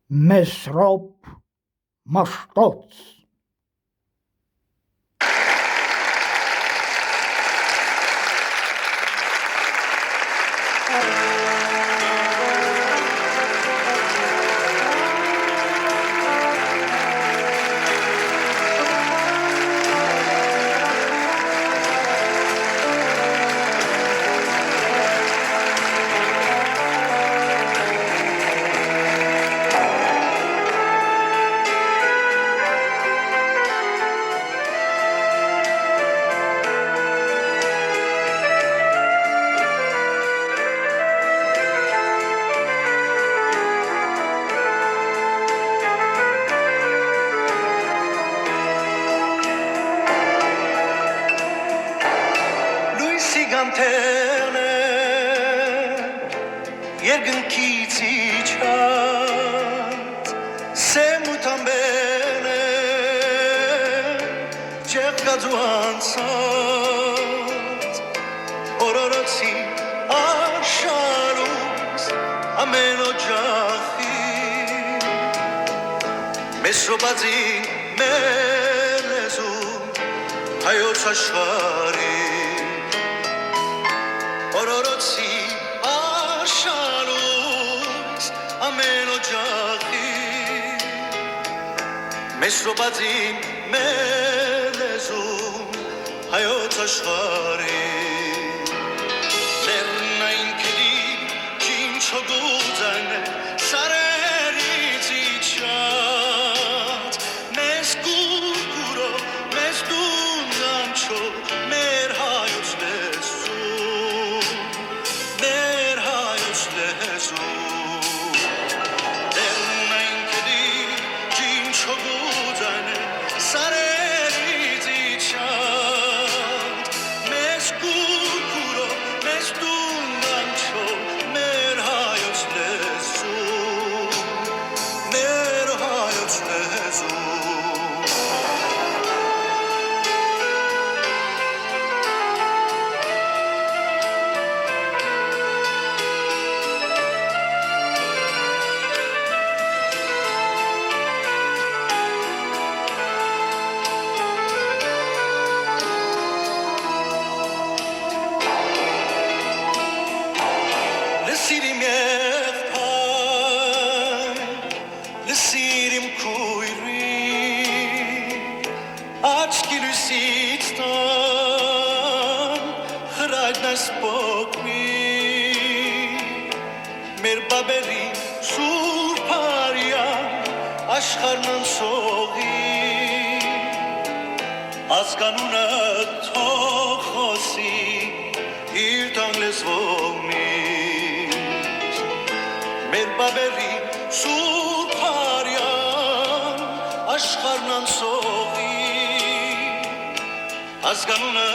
Mesrop Mashtots. Ganterne Yergınkից իջած Սեմուտան բենը Չեղկածու անցած Օրորոցի աշխարուս Ամեն օջախի Մեզ շոպածի մեր լեզու Հայոց աշխարի Օրորոցի աշխարուս ամեն օջախի Մեզ շոպածի մեր լեզու հայոց աշխարի Լեռնային քելի չինչոգուձան սարերից իջած Մեզ կուրկուրով, մեզ դունանչով մեր հայոց լեզու Մեր հայոց լեզու Լեռնային քելի չինչոգուձան սարերից իջած Մեզ կուրկուրով, մեզ դունանչով մեր հայոց լեզու Մեր հայոց լեզու Լսիրիմ եղբայր, լսիրիմ քույրի, աչքի լույսից տան, խրայդն այս պոկնի, մեր բաբերի սուրբ արյան, աշխարհն անցողի, ազգանունը թող խոսի, իր տան լեզվով Մեր բաբերի սուրբ արյան, աշխարհն անցողի, ազգանունը